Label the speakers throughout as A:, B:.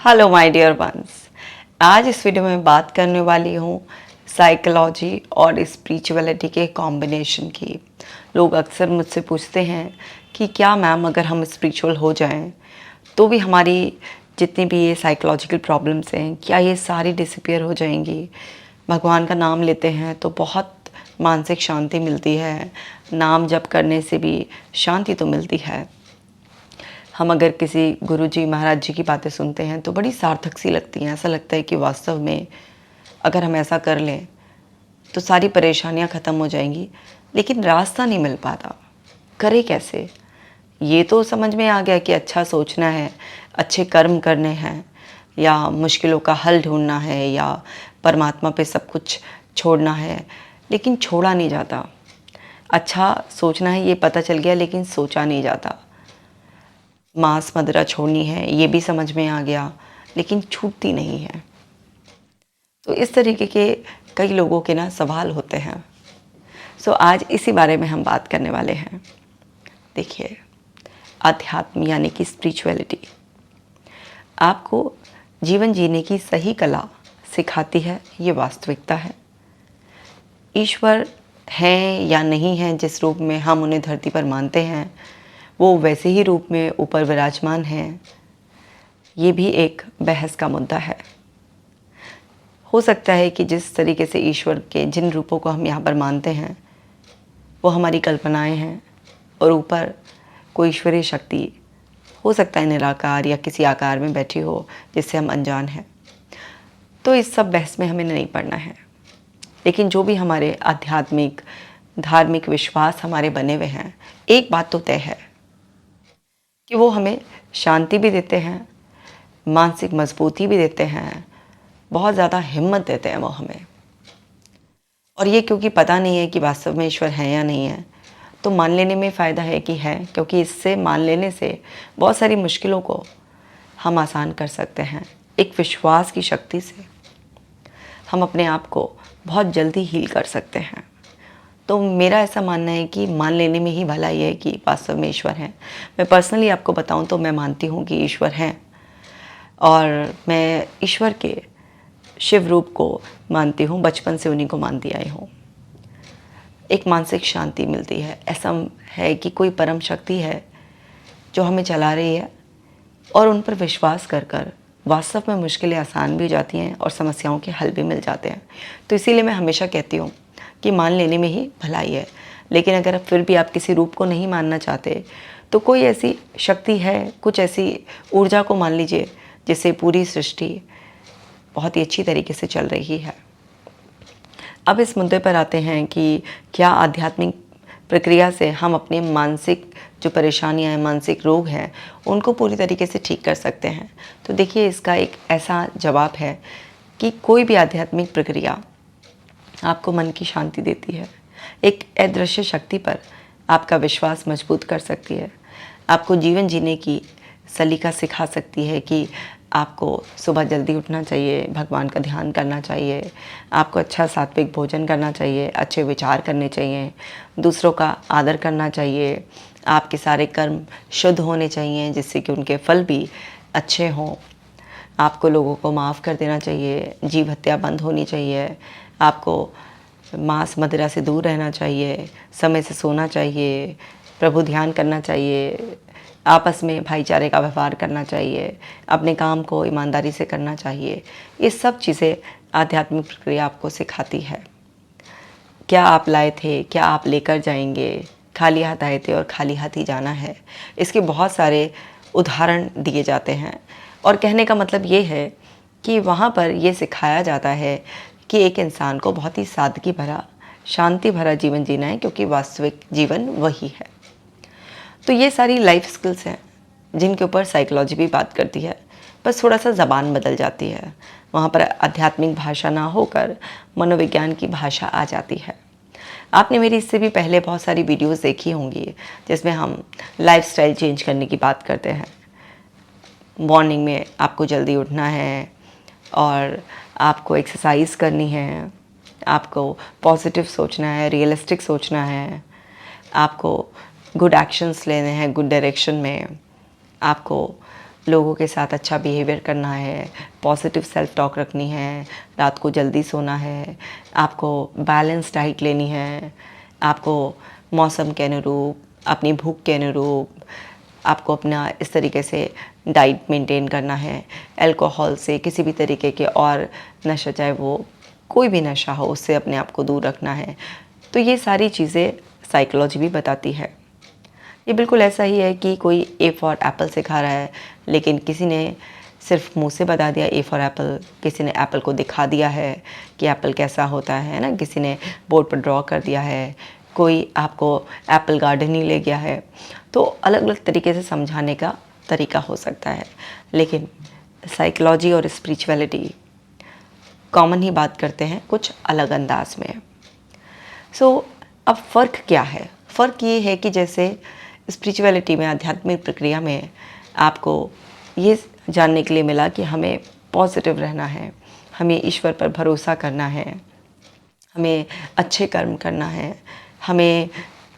A: Hello my dear ones. आज इस video में बात करने वाली हूँ साइकोलॉजी और स्पिरिचुअलिटी के कॉम्बिनेशन की। लोग अक्सर मुझसे पूछते हैं कि क्या मैम अगर हम स्पिरिचुअल हो जाएं तो भी हमारी जितनी भी ये साइकोलॉजिकल प्रॉब्लम्स हैं क्या ये सारी डिसअपीयर हो जाएंगी। भगवान का नाम लेते हैं तो बहुत मानसिक शांति मिलती है, नाम जप करने से भी शांति तो मिलती है। हम अगर किसी गुरुजी महाराज जी की बातें सुनते हैं तो बड़ी सार्थक सी लगती हैं। ऐसा लगता है कि वास्तव में अगर हम ऐसा कर लें तो सारी परेशानियां ख़त्म हो जाएंगी, लेकिन रास्ता नहीं मिल पाता। करे कैसे? ये तो समझ में आ गया कि अच्छा सोचना है, अच्छे कर्म करने हैं, या मुश्किलों का हल ढूंढना है, या परमात्मा पे सब कुछ छोड़ना है, लेकिन छोड़ा नहीं जाता। अच्छा सोचना है ये पता चल गया, लेकिन सोचा नहीं जाता। मांस मदिरा छोड़नी है ये भी समझ में आ गया, लेकिन छूटती नहीं है। तो इस तरीके के कई लोगों के ना सवाल होते हैं। आज इसी बारे में हम बात करने वाले हैं। देखिए, अध्यात्म यानी कि स्पिरिचुअलिटी आपको जीवन जीने की सही कला सिखाती है, ये वास्तविकता है। ईश्वर हैं या नहीं हैं, जिस रूप में हम उन्हें धरती पर मानते हैं वो वैसे ही रूप में ऊपर विराजमान हैं, ये भी एक बहस का मुद्दा है। हो सकता है कि जिस तरीके से ईश्वर के जिन रूपों को हम यहाँ पर मानते हैं वो हमारी कल्पनाएं हैं, और ऊपर कोई ईश्वरीय शक्ति हो सकता है निराकार या किसी आकार में बैठी हो जिससे हम अनजान हैं। तो इस सब बहस में हमें नहीं पड़ना है, लेकिन जो भी हमारे आध्यात्मिक धार्मिक विश्वास हमारे बने हुए हैं, एक बात तो तय है कि वो हमें शांति भी देते हैं, मानसिक मजबूती भी देते हैं, बहुत ज़्यादा हिम्मत देते हैं वो हमें। और ये क्योंकि पता नहीं है कि वास्तव में ईश्वर है या नहीं है, तो मान लेने में फ़ायदा है कि है, क्योंकि इससे मान लेने से बहुत सारी मुश्किलों को हम आसान कर सकते हैं। एक विश्वास की शक्ति से हम अपने आप को बहुत जल्दी हील कर सकते हैं। तो मेरा ऐसा मानना है कि मान लेने में ही भलाई है कि वास्तव में ईश्वर है। मैं पर्सनली आपको बताऊं तो मैं मानती हूं कि ईश्वर हैं, और मैं ईश्वर के शिव रूप को मानती हूँ, बचपन से उन्हीं को मानती आई हूँ। एक मानसिक शांति मिलती है। ऐसा है कि कोई परम शक्ति है जो हमें चला रही है, और उन पर विश्वास कर कर वास्तव में मुश्किलें आसान भी हो जाती हैं और समस्याओं के हल भी मिल जाते हैं। तो इसीलिए मैं हमेशा कहती हूँ कि मान लेने में ही भलाई है। लेकिन अगर फिर भी आप किसी रूप को नहीं मानना चाहते तो कोई ऐसी शक्ति है, कुछ ऐसी ऊर्जा को मान लीजिए जिससे पूरी सृष्टि बहुत ही अच्छी तरीके से चल रही है। अब इस मुद्दे पर आते हैं कि क्या आध्यात्मिक प्रक्रिया से हम अपने मानसिक जो परेशानियां हैं, मानसिक रोग हैं, उनको पूरी तरीके से ठीक कर सकते हैं। तो देखिए, इसका एक ऐसा जवाब है कि कोई भी आध्यात्मिक प्रक्रिया आपको मन की शांति देती है, एक अदृश्य शक्ति पर आपका विश्वास मजबूत कर सकती है, आपको जीवन जीने की सलीका सिखा सकती है कि आपको सुबह जल्दी उठना चाहिए, भगवान का ध्यान करना चाहिए, आपको अच्छा सात्विक भोजन करना चाहिए, अच्छे विचार करने चाहिए, दूसरों का आदर करना चाहिए, आपके सारे कर्म शुद्ध होने चाहिए जिससे कि उनके फल भी अच्छे हों, आपको लोगों को माफ़ कर देना चाहिए, जीव हत्या बंद होनी चाहिए, आपको मांस मदिरा से दूर रहना चाहिए, समय से सोना चाहिए, प्रभु ध्यान करना चाहिए, आपस में भाईचारे का व्यवहार करना चाहिए, अपने काम को ईमानदारी से करना चाहिए। ये सब चीज़ें आध्यात्मिक प्रक्रिया आपको सिखाती है। क्या आप लाए थे, क्या आप लेकर जाएंगे, खाली हाथ आए थे और खाली हाथ ही जाना है, इसके बहुत सारे उदाहरण दिए जाते हैं। और कहने का मतलब ये है कि वहाँ पर ये सिखाया जाता है कि एक इंसान को बहुत ही सादगी भरा, शांति भरा जीवन जीना है, क्योंकि वास्तविक जीवन वही है। तो ये सारी लाइफ स्किल्स हैं जिनके ऊपर साइकोलॉजी भी बात करती है, बस थोड़ा सा ज़बान बदल जाती है। वहाँ पर आध्यात्मिक भाषा ना होकर मनोविज्ञान की भाषा आ जाती है। आपने मेरी इससे भी पहले बहुत सारी वीडियोस देखी होंगी जिसमें हम लाइफस्टाइल चेंज करने की बात करते हैं। मॉर्निंग में आपको जल्दी उठना है, और आपको एक्सरसाइज करनी है, आपको पॉजिटिव सोचना है, रियलिस्टिक सोचना है, आपको गुड एक्शंस लेने हैं गुड डायरेक्शन में, आपको लोगों के साथ अच्छा बिहेवियर करना है, पॉजिटिव सेल्फ टॉक रखनी है, रात को जल्दी सोना है, आपको बैलेंस डाइट लेनी है, आपको मौसम के अनुरूप, अपनी भूख के अनुरूप आपको अपना इस तरीके से डाइट मेंटेन करना है। अल्कोहल से, किसी भी तरीके के और नशा, चाहे वो कोई भी नशा हो, उससे अपने आप को दूर रखना है। तो ये सारी चीज़ें साइकोलॉजी भी बताती है। ये बिल्कुल ऐसा ही है कि कोई ए फॉर एप्पल सिखा रहा है, लेकिन किसी ने सिर्फ मुंह से बता दिया ए फॉर एप्पल, किसी ने एप्पल को दिखा दिया है कि एप्पल कैसा होता है ना, किसी ने बोर्ड पर ड्रॉ कर दिया है, कोई आपको एप्पल गार्डन ही ले गया है। तो अलग अलग तरीके से समझाने का तरीका हो सकता है, लेकिन साइकोलॉजी और स्पिरिचुअलिटी कॉमन ही बात करते हैं, कुछ अलग अंदाज में। अब फ़र्क क्या है? फ़र्क ये है कि जैसे स्पिरिचुअलिटी में, आध्यात्मिक प्रक्रिया में आपको ये जानने के लिए मिला कि हमें पॉजिटिव रहना है, हमें ईश्वर पर भरोसा करना है, हमें अच्छे कर्म करना है, हमें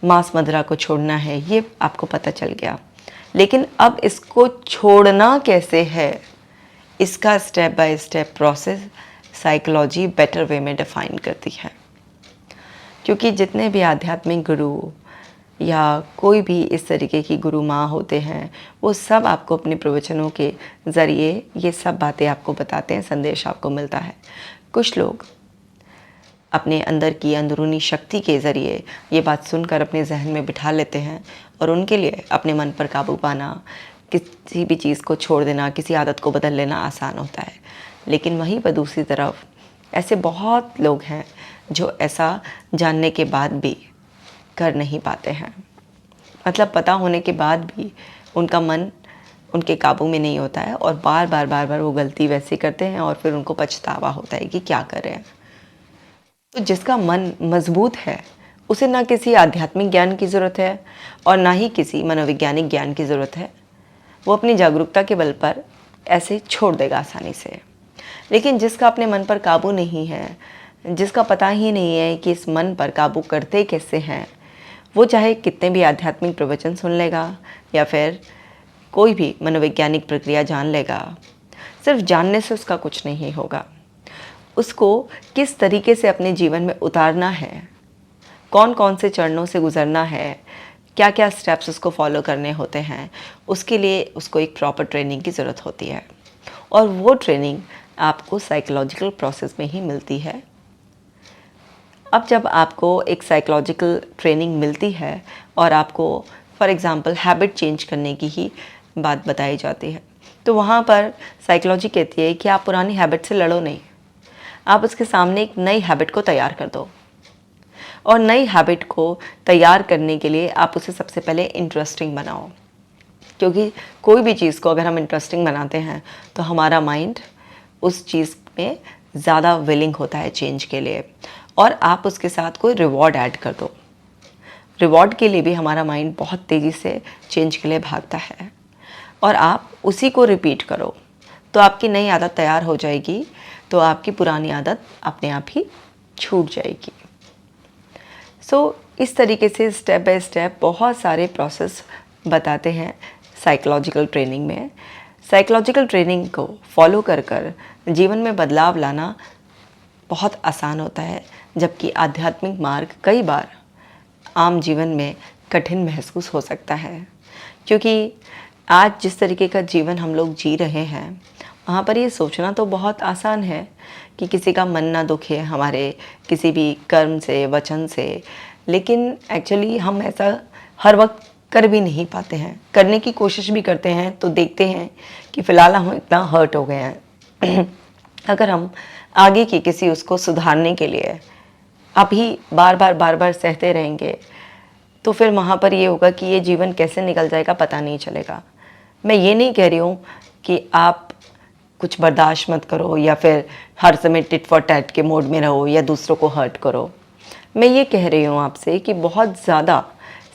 A: मांस मदिरा को छोड़ना है, ये आपको पता चल गया। लेकिन अब इसको छोड़ना कैसे है, इसका step by step process psychology better way में डिफ़ाइन करती है। क्योंकि जितने भी आध्यात्मिक गुरु या कोई भी इस तरीके की गुरु माँ होते हैं, वो सब आपको अपने प्रवचनों के ज़रिए ये सब बातें आपको बताते हैं, संदेश आपको मिलता है। कुछ लोग अपने अंदर की अंदरूनी शक्ति के ज़रिए ये बात सुनकर अपने जहन में बिठा लेते हैं, और उनके लिए अपने मन पर काबू पाना, किसी भी चीज़ को छोड़ देना, किसी आदत को बदल लेना आसान होता है। लेकिन वहीं पर दूसरी तरफ ऐसे बहुत लोग हैं जो ऐसा जानने के बाद भी कर नहीं पाते हैं। मतलब पता होने के बाद भी उनका मन उनके काबू में नहीं होता है, और बार बार वो गलती वैसे करते हैं, और फिर उनको पछतावा होता है कि क्या कर रहे हैं। तो जिसका मन मजबूत है, उसे ना किसी आध्यात्मिक ज्ञान की ज़रूरत है और ना ही किसी मनोवैज्ञानिक ज्ञान की ज़रूरत है। वो अपनी जागरूकता के बल पर ऐसे छोड़ देगा आसानी से। लेकिन जिसका अपने मन पर काबू नहीं है, जिसका पता ही नहीं है कि इस मन पर काबू करते कैसे हैं, वो चाहे कितने भी आध्यात्मिक प्रवचन सुन लेगा या फिर कोई भी मनोवैज्ञानिक प्रक्रिया जान लेगा, सिर्फ जानने से उसका कुछ नहीं होगा। उसको किस तरीके से अपने जीवन में उतारना है, कौन कौन से चरणों से गुजरना है, क्या क्या स्टेप्स उसको फॉलो करने होते हैं, उसके लिए उसको एक प्रॉपर ट्रेनिंग की ज़रूरत होती है। और वो ट्रेनिंग आपको साइकोलॉजिकल प्रोसेस में ही मिलती है। अब जब आपको एक साइकोलॉजिकल ट्रेनिंग मिलती है और आपको फॉर एग्ज़ाम्पल हैबिट चेंज करने की ही बात बताई जाती है, तो वहाँ पर साइकोलॉजी कहती है कि आप पुरानी हैबिट से लड़ो नहीं, आप उसके सामने एक नई हैबिट को तैयार कर दो। और नई हैबिट को तैयार करने के लिए आप उसे सबसे पहले इंटरेस्टिंग बनाओ, क्योंकि कोई भी चीज़ को अगर हम इंटरेस्टिंग बनाते हैं तो हमारा माइंड उस चीज़ में ज़्यादा विलिंग होता है चेंज के लिए। और आप उसके साथ कोई रिवॉर्ड ऐड कर दो, रिवॉर्ड के लिए भी हमारा माइंड बहुत तेज़ी से चेंज के लिए भागता है, और आप उसी को रिपीट करो तो आपकी नई आदत तैयार हो जाएगी, तो आपकी पुरानी आदत अपने आप ही छूट जाएगी। इस तरीके से स्टेप बाय स्टेप बहुत सारे प्रोसेस बताते हैं साइकोलॉजिकल ट्रेनिंग में। साइकोलॉजिकल ट्रेनिंग को फॉलो कर जीवन में बदलाव लाना बहुत आसान होता है, जबकि आध्यात्मिक मार्ग कई बार आम जीवन में कठिन महसूस हो सकता है। क्योंकि आज जिस तरीके का जीवन हम लोग जी रहे हैं, वहाँ पर ये सोचना तो बहुत आसान है कि किसी का मन ना दुखे हमारे किसी भी कर्म से, वचन से, लेकिन एक्चुअली हम ऐसा हर वक्त कर भी नहीं पाते हैं। करने की कोशिश भी करते हैं तो देखते हैं कि फ़िलहाल हम इतना हर्ट हो गए हैं। अगर हम आगे की किसी उसको सुधारने के लिए अभी बार बार सहते रहेंगे, तो फिर वहाँ पर ये होगा कि ये जीवन कैसे निकल जाएगा पता नहीं चलेगा। मैं ये नहीं कह रही हूँ कि आप कुछ बर्दाश्त मत करो या फिर हर समय टिट फॉर टैट के मोड में रहो या दूसरों को हर्ट करो। मैं ये कह रही हूँ आपसे कि बहुत ज़्यादा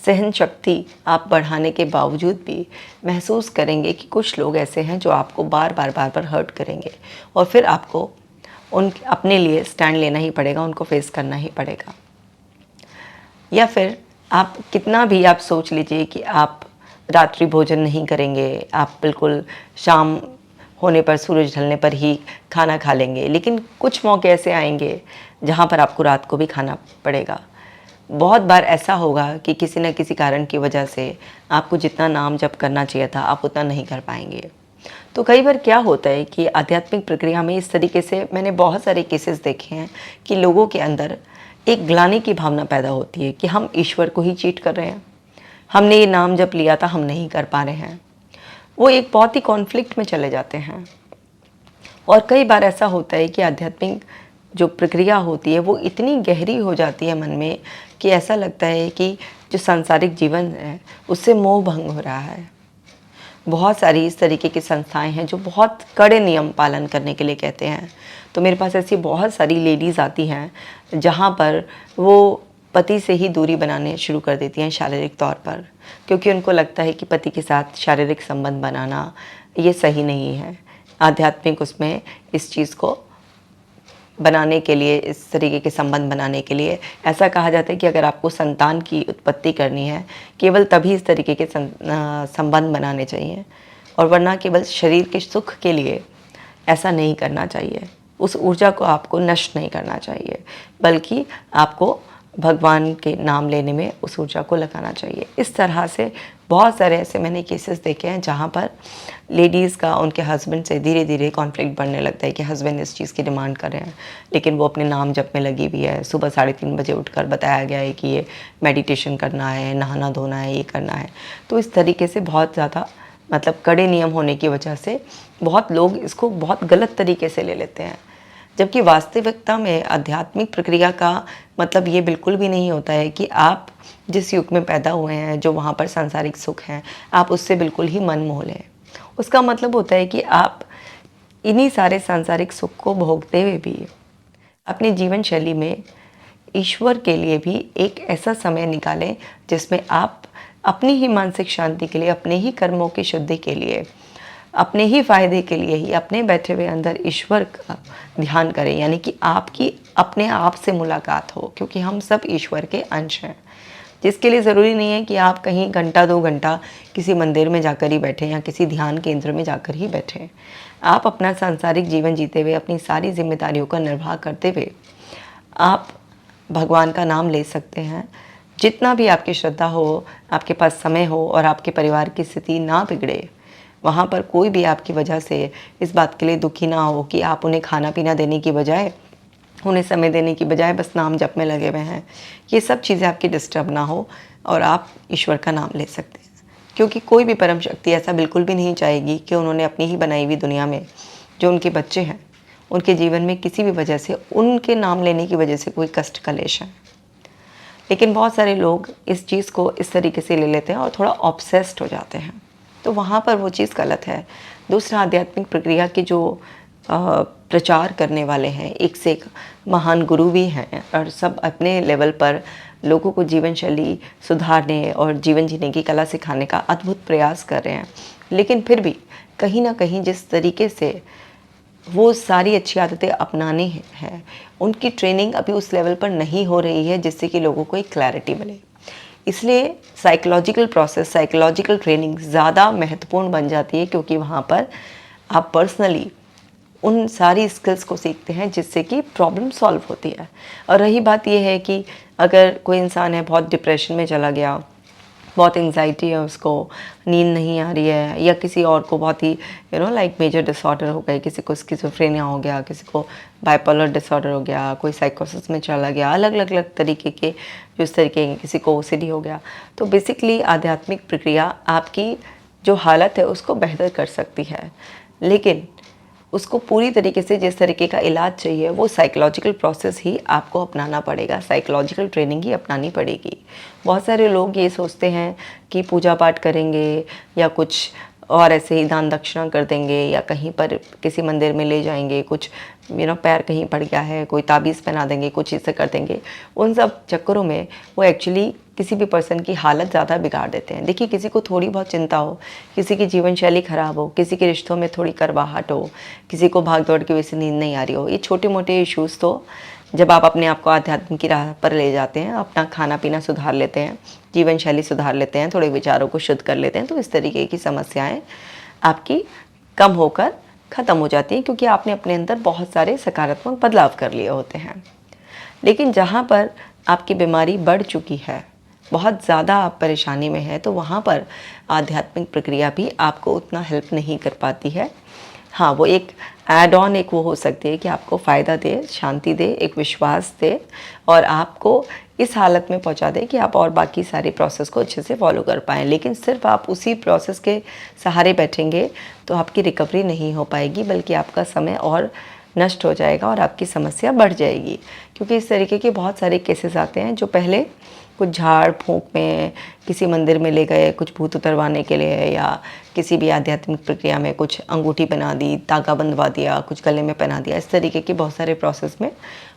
A: सहन शक्ति आप बढ़ाने के बावजूद भी महसूस करेंगे कि कुछ लोग ऐसे हैं जो आपको बार बार हर्ट करेंगे, और फिर आपको अपने लिए स्टैंड लेना ही पड़ेगा, उनको फेस करना ही पड़ेगा। या फिर आप कितना भी आप सोच लीजिए कि आप रात्रि भोजन नहीं करेंगे, आप बिल्कुल शाम होने पर, सूरज ढलने पर ही खाना खा लेंगे। लेकिन कुछ मौके ऐसे आएंगे जहाँ पर आपको रात को भी खाना पड़ेगा। बहुत बार ऐसा होगा कि किसी न किसी कारण की वजह से आपको जितना नाम जप करना चाहिए था, आप उतना नहीं कर पाएंगे। तो कई बार क्या होता है कि आध्यात्मिक प्रक्रिया में इस तरीके से मैंने बहुत सारे केसेस देखे हैं कि लोगों के अंदर एक ग्लानि की भावना पैदा होती है कि हम ईश्वर को ही चीट कर रहे हैं, हमने ये नाम जप लिया था, हम नहीं कर पा रहे हैं। वो एक बहुत ही कॉन्फ्लिक्ट में चले जाते हैं। और कई बार ऐसा होता है कि आध्यात्मिक जो प्रक्रिया होती है वो इतनी गहरी हो जाती है मन में कि ऐसा लगता है कि जो सांसारिक जीवन है उससे मोह भंग हो रहा है। बहुत सारी इस तरीके की संस्थाएं हैं जो बहुत कड़े नियम पालन करने के लिए कहते हैं। तो मेरे पास ऐसी बहुत सारी लेडीज़ आती हैं जहाँ पर वो पति से ही दूरी बनाने शुरू कर देती हैं शारीरिक तौर पर, क्योंकि उनको लगता है कि पति के साथ शारीरिक संबंध बनाना ये सही नहीं है। आध्यात्मिक उसमें इस चीज़ को बनाने के लिए, इस तरीके के संबंध बनाने के लिए ऐसा कहा जाता है कि अगर आपको संतान की उत्पत्ति करनी है, केवल तभी इस तरीके के संबंध बनाने चाहिए, और वरना केवल शरीर के सुख के लिए ऐसा नहीं करना चाहिए। उस ऊर्जा को आपको नष्ट नहीं करना चाहिए, बल्कि आपको भगवान के नाम लेने में उस ऊर्जा को लगाना चाहिए। इस तरह से बहुत सारे ऐसे मैंने केसेस देखे हैं जहाँ पर लेडीज़ का उनके हस्बैंड से धीरे धीरे कॉन्फ्लिक्ट बढ़ने लगता है कि हस्बैंड इस चीज़ की डिमांड कर रहे हैं, लेकिन वो अपने नाम जप में लगी हुई है। सुबह 3:30 बजे उठकर बताया गया है कि ये मेडिटेशन करना है, नहाना धोना है, ये करना है। तो इस तरीके से बहुत ज़्यादा मतलब कड़े नियम होने की वजह से बहुत लोग इसको बहुत गलत तरीके से ले लेते हैं, जबकि वास्तविकता में आध्यात्मिक प्रक्रिया का मतलब ये बिल्कुल भी नहीं होता है कि आप जिस युग में पैदा हुए हैं, जो वहाँ पर सांसारिक सुख हैं, आप उससे बिल्कुल ही मन मोह लें। उसका मतलब होता है कि आप इन्हीं सारे सांसारिक सुख को भोगते हुए भी अपनी जीवन शैली में ईश्वर के लिए भी एक ऐसा समय निकालें जिसमें आप अपनी ही मानसिक शांति के लिए, अपने ही कर्मों की शुद्धि के लिए, अपने ही फायदे के लिए ही अपने बैठे हुए अंदर ईश्वर का ध्यान करें। यानी कि आपकी अपने आप से मुलाकात हो, क्योंकि हम सब ईश्वर के अंश हैं, जिसके लिए ज़रूरी नहीं है कि आप कहीं घंटा 2 घंटा किसी मंदिर में जाकर ही बैठें या किसी ध्यान केंद्र में जाकर ही बैठें। आप अपना सांसारिक जीवन जीते हुए, अपनी सारी जिम्मेदारियों का निर्वाह करते हुए आप भगवान का नाम ले सकते हैं। जितना भी आपकी श्रद्धा हो, आपके पास समय हो और आपके परिवार की स्थिति ना बिगड़े, वहाँ पर कोई भी आपकी वजह से इस बात के लिए दुखी ना हो कि आप उन्हें खाना पीना देने की बजाय, उन्हें समय देने की बजाय बस नाम जप में लगे हुए हैं। ये सब चीज़ें आपकी डिस्टर्ब ना हो और आप ईश्वर का नाम ले सकते हैं, क्योंकि कोई भी परम शक्ति ऐसा बिल्कुल भी नहीं चाहेगी कि उन्होंने अपनी ही बनाई हुई दुनिया में जो उनके बच्चे हैं, उनके जीवन में किसी भी वजह से, उनके नाम लेने की वजह से कोई कष्ट कलेश है। लेकिन बहुत सारे लोग इस चीज़ को इस तरीके से ले लेते हैं और थोड़ा ऑब्सेस्ड हो जाते हैं, तो वहाँ पर वो चीज़ गलत है। दूसरा, आध्यात्मिक प्रक्रिया के जो प्रचार करने वाले हैं, एक से एक महान गुरु भी हैं और सब अपने लेवल पर लोगों को जीवन शैली सुधारने और जीवन जीने की कला सिखाने का अद्भुत प्रयास कर रहे हैं। लेकिन फिर भी कहीं ना कहीं जिस तरीके से वो सारी अच्छी आदतें अपनानी हैं, उनकी ट्रेनिंग अभी उस लेवल पर नहीं हो रही है जिससे कि लोगों को एक क्लैरिटी मिले। इसलिए साइकोलॉजिकल प्रोसेस, साइकोलॉजिकल ट्रेनिंग ज़्यादा महत्वपूर्ण बन जाती है, क्योंकि वहाँ पर आप पर्सनली उन सारी स्किल्स को सीखते हैं जिससे कि प्रॉब्लम सॉल्व होती है। और रही बात यह है कि अगर कोई इंसान है बहुत डिप्रेशन में चला गया, बहुत एंग्जाइटी है, उसको नींद नहीं आ रही है, या किसी और को बहुत ही लाइक मेजर डिसऑर्डर हो गए, किसी को स्किज़ोफ्रेनिया हो गया, किसी को बाइपोलर डिसऑर्डर हो गया, कोई साइकोसिस में चला गया, अलग अलग अलग तरीके के जो इस तरीके के, किसी को ओसीडी हो गया। तो बेसिकली आध्यात्मिक प्रक्रिया आपकी जो हालत है उसको बेहतर कर सकती है, लेकिन उसको पूरी तरीके से जिस तरीके का इलाज चाहिए वो साइकोलॉजिकल प्रोसेस ही आपको अपनाना पड़ेगा, साइकोलॉजिकल ट्रेनिंग ही अपनानी पड़ेगी। बहुत सारे लोग ये सोचते हैं कि पूजा पाठ करेंगे या कुछ और ऐसे ही दान दक्षिणा कर देंगे या कहीं पर किसी मंदिर में ले जाएंगे, कुछ पैर कहीं पड़ गया है, कोई ताबीज़ पहना देंगे, कुछ ऐसे कर देंगे। उन सब चक्करों में वो एक्चुअली किसी भी पर्सन की हालत ज़्यादा बिगाड़ देते हैं। देखिए, किसी को थोड़ी बहुत चिंता हो, किसी की जीवन शैली ख़राब हो, किसी के रिश्तों में थोड़ी करवाहट हो, किसी को भाग दौड़ की वजह से नींद नहीं आ रही हो, ये छोटे मोटे इश्यूज़ तो जब आप अपने आप को आध्यात्म की राह पर ले जाते हैं, अपना खाना पीना सुधार लेते हैं, जीवन शैली सुधार लेते हैं, थोड़े विचारों को शुद्ध कर लेते हैं, तो इस तरीके की समस्याएं आपकी कम होकर ख़त्म हो जाती हैं, क्योंकि आपने अपने अंदर बहुत सारे सकारात्मक बदलाव कर लिए होते हैं। लेकिन जहाँ पर आपकी बीमारी बढ़ चुकी है, बहुत ज़्यादा आप परेशानी में हैं, तो वहाँ पर आध्यात्मिक प्रक्रिया भी आपको उतना हेल्प नहीं कर पाती है। हाँ, वो एक ऐड ऑन एक वो हो सकती है कि आपको फ़ायदा दे, शांति दे, एक विश्वास दे और आपको इस हालत में पहुंचा दे कि आप और बाकी सारे प्रोसेस को अच्छे से फॉलो कर पाएँ। लेकिन सिर्फ आप उसी प्रोसेस के सहारे बैठेंगे तो आपकी रिकवरी नहीं हो पाएगी, बल्कि आपका समय और नष्ट हो जाएगा और आपकी समस्या बढ़ जाएगी। क्योंकि इस तरीके के बहुत सारे केसेस आते हैं जो पहले कुछ झाड़ फूँक में किसी मंदिर में ले गए कुछ भूत उतरवाने के लिए, या किसी भी आध्यात्मिक प्रक्रिया में कुछ अंगूठी बना दी, धागा बंधवा दिया, कुछ गले में पहना दिया। इस तरीके के बहुत सारे प्रोसेस में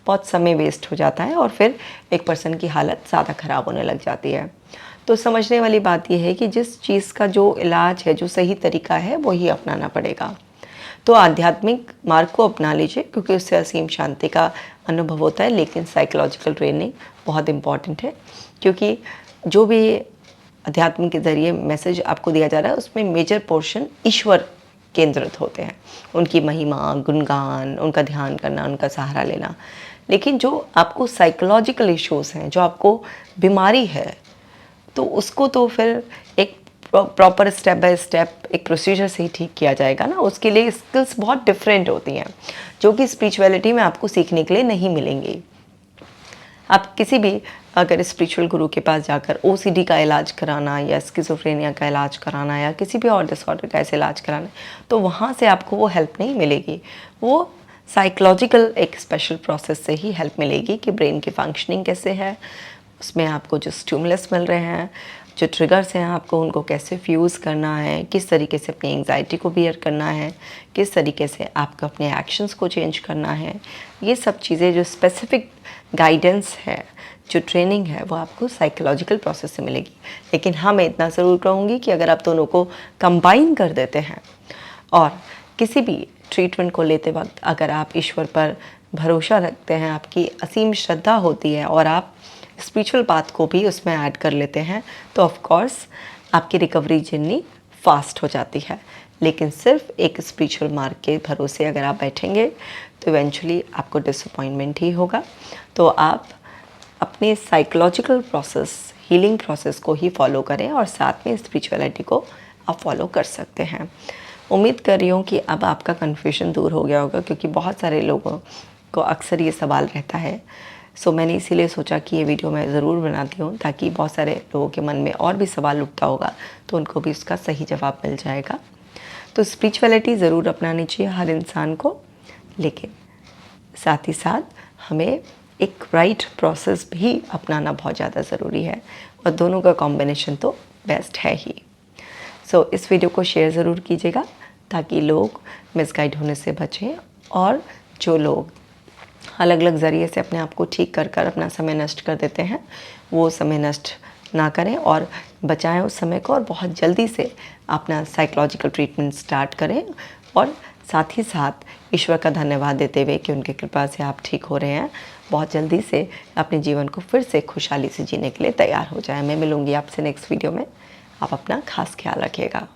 A: बहुत समय वेस्ट हो जाता है और फिर एक पर्सन की हालत ज़्यादा ख़राब होने लग जाती है। तो समझने वाली बात यह है कि जिस चीज़ का जो इलाज है, जो सही तरीका है, वही अपनाना पड़ेगा। तो आध्यात्मिक मार्ग को अपना लीजिए, क्योंकि उससे असीम शांति का अनुभव होता है। लेकिन साइकोलॉजिकल ट्रेनिंग बहुत इम्पॉर्टेंट है, क्योंकि जो भी अध्यात्म के ज़रिए मैसेज आपको दिया जा रहा है उसमें मेजर पोर्शन ईश्वर केंद्रित होते हैं, उनकी महिमा, गुणगान, उनका ध्यान करना, उनका सहारा लेना। लेकिन जो आपको साइकोलॉजिकल इश्यूज़ हैं, जो आपको बीमारी है, तो उसको तो फिर एक प्रॉपर स्टेप बाय स्टेप एक प्रोसीजर से ही ठीक किया जाएगा ना। उसके लिए स्किल्स बहुत डिफरेंट होती हैं, जो कि स्पिरिचुअलिटी में आपको सीखने के लिए नहीं मिलेंगी। आप किसी भी अगर स्पिरिचुअल गुरु के पास जाकर ओसीडी का इलाज कराना या स्किज़ोफ्रेनिया का इलाज कराना या किसी भी और डिसऑर्डर का ऐसे इलाज कराना, तो वहाँ से आपको वो हेल्प नहीं मिलेगी। वो साइकोलॉजिकल एक स्पेशल प्रोसेस से ही हेल्प मिलेगी कि ब्रेन की फंक्शनिंग कैसे है, उसमें आपको जो स्टिमुलस मिल रहे हैं, जो ट्रिगर्स हैं, आपको उनको कैसे फ्यूज़ करना है, किस तरीके से अपनी एंग्जाइटी को बियर करना है, किस तरीके से आपको अपने एक्शंस को चेंज करना है। ये सब चीज़ें जो स्पेसिफिक गाइडेंस है, जो ट्रेनिंग है, वो आपको साइकोलॉजिकल प्रोसेस से मिलेगी। लेकिन हाँ, मैं इतना ज़रूर कहूँगी कि अगर आप दोनों को कंबाइन कर देते हैं और किसी भी ट्रीटमेंट को लेते वक्त अगर आप ईश्वर पर भरोसा रखते हैं, आपकी असीम श्रद्धा होती है और आप स्पिरिचुअल पाथ को भी उसमें ऐड कर लेते हैं, तो ऑफ कोर्स आपकी रिकवरी जर्नी फास्ट हो जाती है। लेकिन सिर्फ एक स्पिरिचुअल मार्ग के भरोसे अगर आप बैठेंगे तो इवेंचुअली आपको डिसअपॉइंटमेंट ही होगा। तो आप अपने साइकोलॉजिकल प्रोसेस, हीलिंग प्रोसेस को ही फॉलो करें और साथ में स्पिरिचुअलिटी को आप फॉलो कर सकते हैं। उम्मीद कर रही हूँ कि अब आपका कन्फ्यूजन दूर हो गया होगा, क्योंकि बहुत सारे लोगों को अक्सर ये सवाल रहता है। सो मैंने इसीलिए सोचा कि ये वीडियो मैं ज़रूर बनाती हूँ, ताकि बहुत सारे लोगों के मन में और भी सवाल उठता होगा तो उनको भी उसका सही जवाब मिल जाएगा। तो स्पिरिचुअलिटी ज़रूर अपनानी चाहिए हर इंसान को, लेकिन साथ ही साथ हमें एक राइट प्रोसेस भी अपनाना बहुत ज़्यादा ज़रूरी है, और दोनों का कॉम्बिनेशन तो बेस्ट है ही। सो इस वीडियो को शेयर ज़रूर कीजिएगा, ताकि लोग मिसगाइड होने से बचें, और जो लोग अलग अलग ज़रिए से अपने आप को ठीक कर कर अपना समय नष्ट कर देते हैं, वो समय नष्ट ना करें और बचाएं उस समय को, और बहुत जल्दी से अपना साइकोलॉजिकल ट्रीटमेंट स्टार्ट करें, और साथ ही साथ ईश्वर का धन्यवाद देते हुए कि उनकी कृपा से आप ठीक हो रहे हैं, बहुत जल्दी से अपने जीवन को फिर से खुशहाली से जीने के लिए तैयार हो जाएं। मैं मिलूँगी आपसे नेक्स्ट वीडियो में। आप अपना खास ख्याल रखिएगा।